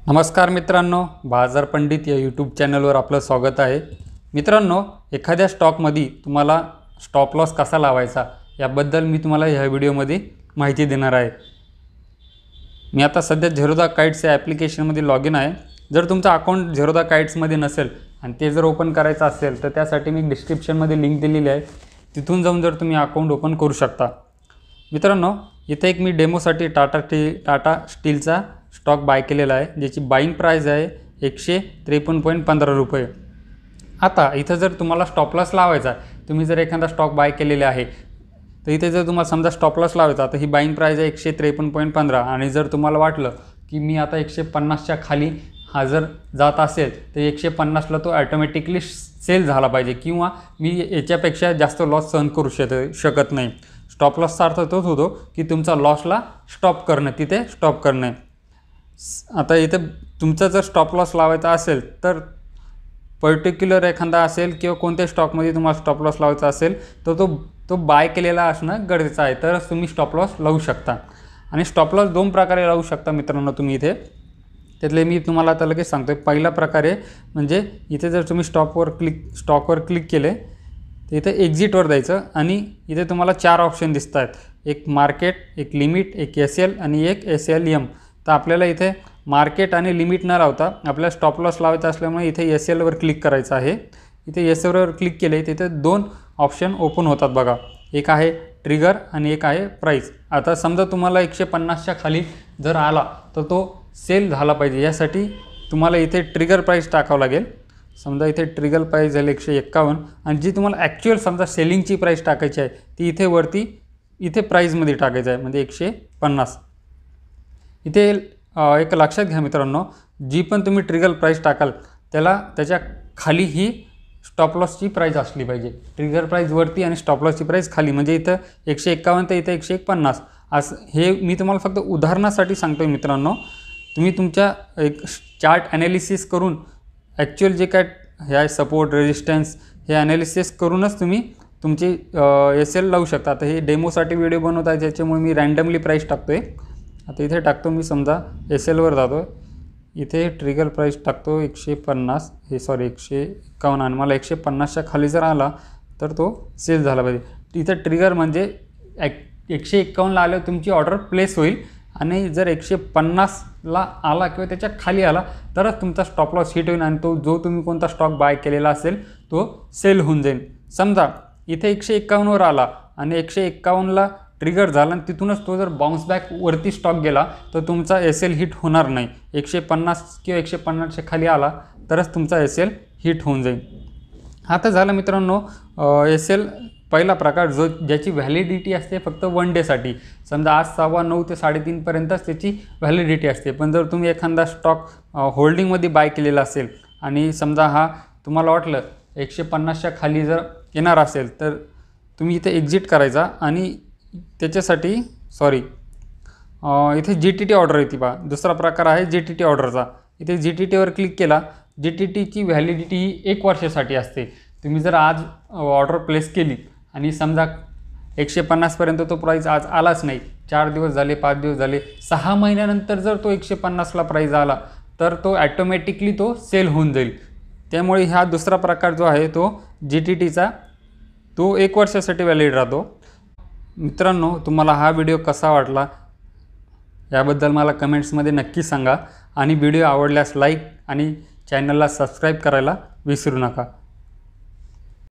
नमस्कार मित्रांनो, बाजार पंडित या यूट्यूब चॅनलवर आपलं स्वागत आहे। मित्रांनो, एखाद्या स्टॉकमध्ये तुम्हाला स्टॉप लॉस कसा लावायचा याबद्दल मी तुम्हाला ह्या व्हिडिओमध्ये माहिती देणार आहे। मी आता सध्या झेरोदा काइट्स या ॲप्लिकेशनमध्ये लॉग इन आहे। जर तुमचा अकाउंट झेरोदा काइट्समध्ये नसेल आणि ते जर ओपन करायचं असेल तर त्यासाठी मी डिस्क्रिप्शनमध्ये लिंक दिलेली आहे, तिथून जाऊन जर तुम्ही अकाउंट ओपन करू शकता। मित्रांनो, इथे एक मी डेमोसाठी टाटा स्टीलचा स्टॉक बाय केलेला आहे, ज्याची बाइंग प्राइस आहे 153.15 रुपये। आता इथं जर तुम्हाला स्टॉप लॉस लावायचा, तुम्ही जर एखादा स्टॉक बाय केलेले आहे तर इथे जर तुम्हाला समजा स्टॉप लॉस लावायचा तर ही बाइंग प्राइस आहे 153.15 आणि जर तुम्हाला वाटलं की मी आता 150च्या खाली हा जर जात असेल तर 150ला तो ऑटोमॅटिकली सेल झाला पाहिजे किंवा मी याच्यापेक्षा जास्त लॉस सहन करू शकत नाही। स्टॉप लॉसचा अर्थ तोच होतो की तुमचा लॉसला स्टॉप करणं, तिथे स्टॉप करणे। आता इथे तुमचा जर स्टॉप लॉस लावायचा असेल तर पर्टिक्युलर एखादा असेल किंवा कोणत्या स्टॉकमध्ये तुम्हाला स्टॉप लॉस लावायचा असेल तर तो बाय केलेला असणं गरजेचं आहे, तरच तुम्ही स्टॉप लॉस लावू शकता। आणि स्टॉप लॉस दोन प्रकारे लावू शकता मित्रांनो तुम्ही इथे, त्यातले मी तुम्हाला आता लगेच सांगतो। पहिला प्रकारे म्हणजे इथे जर तुम्ही स्टॉकवर क्लिक केले तर इथे एक्झिटवर जायचं आणि इथे तुम्हाला 4 ऑप्शन दिसत आहेत, एक मार्केट, एक लिमिट, एक SL आणि एक SLM। तर आपल्याला इथे मार्केट आणि लिमिट न लावता आपल्याला स्टॉप लॉस लावायचा असल्यामुळे इथे SLवर क्लिक करायचं आहे। इथे SLवर क्लिक केले तिथे 2 ऑप्शन ओपन होतात बघा, एक आहे ट्रिगर आणि एक आहे प्राइस। आता समजा तुम्हाला 150च्या खाली जर आला तर तो सेल झाला पाहिजे, यासाठी तुम्हाला इथे ट्रिगर प्राइस टाकावं लागेल। समजा इथे ट्रिगर प्राइस झाली 151 आणि जी तुम्हाला ॲक्च्युअल समजा सेलिंगची प्राइस टाकायची आहे ती इथे वरती इथे प्राइसमध्ये टाकायचं आहे, म्हणजे 150। इथे एक लक्षात घ्या मित्रांनो, जी पण तुम्ही ट्रिगर प्राइस टाकाल त्याच्या खाली ही स्टॉप लॉसची प्राइस असली पाहिजे। ट्रिगर प्राइस वरती आणि स्टॉप लॉसची प्राइस खाली, म्हणजे इथं 151 तर इथं 150 असं। हे मी तुम्हाला फक्त उदाहरणासाठी सांगतोय मित्रांनो, तुम्ही तुमच्या एक चार्ट ॲनालिसिस करून ॲक्च्युअल जे काय हे आहे सपोर्ट रेजिस्टन्स हे ॲनालिसिस करूनच तुम्ही तुमची SL लावू शकता। आता हे डेमोसाठी व्हिडिओ बनवत आहे ज्याच्यामुळे मी रँडमली प्राइस टाकतो आहे। आता इथे टाकतो मी, समजा SLवर जातो, इथे ट्रिगर प्राइस टाकतो 150, 151 आणि मला 150च्या खाली जर आला तर तो सेल झाला पाहिजे। इथे ट्रिगर म्हणजे 151ला आल्यावर तुमची ऑर्डर प्लेस होईल आणि जर 150ला आला किंवा त्याच्या खाली आला तरच तुमचा स्टॉप लॉस हिट होईल आणि तो जो तुम्ही कोणता स्टॉक बाय केलेला असेल तो सेल होऊन जाईल। समजा इथे 151वर आला आणि 151ला ट्रिगर झाला आणि तिथूनच तो जर बाउन्स बॅक वरती स्टॉक गेला तर तुमचा SL हिट होणार नाही। 150 किंवा 150च्या खाली आला तरच तुमचा SL हिट होऊन जाईल। आता झालं मित्रांनो SL पहिला प्रकार, ज्याची व्हॅलिडिटी असते फक्त 1 डेसाठी। समजा आज 9:15 ते 3:30 पर्यंतच त्याची व्हॅलिडिटी असते। पण जर तुम्ही एखादा स्टॉक होल्डिंगमध्ये बाय केलेला असेल आणि समजा हा तुम्हाला वाटलं 150च्या खाली जर येणार असेल तर तुम्ही इथे एक्झिट करायचा आणि त्याच्यासाठी इथे GTT ऑर्डर येते बा। दुसरा प्रकार आहे GTT ऑर्डरचा। इथे GTTवर क्लिक केला, GTTची व्हॅलिडिटी ही 1 वर्षासाठी असते। तुम्ही जर आज ऑर्डर प्लेस केली आणि समजा 150 पर्यंत तो प्राइस आज आलाच नाही, 4 दिवस झाले, 5 दिवस झाले, 6 महिन्यानंतर जर तो 150ला प्राइस आला तर तो ॲटोमॅटिकली तो सेल होऊन जाईल। त्यामुळे हा दुसरा प्रकार जो आहे तो GTTचा, तो 1 वर्षासाठी व्हॅलिड राहतो। मित्रांनो, तुम्हाला हा व्हिडिओ कसा वाटला याबद्दल मला कमेंट्समध्ये नक्की सांगा आणि व्हिडिओ आवडल्यास लाईक आणि चॅनलला सबस्क्राईब करायला विसरू नका।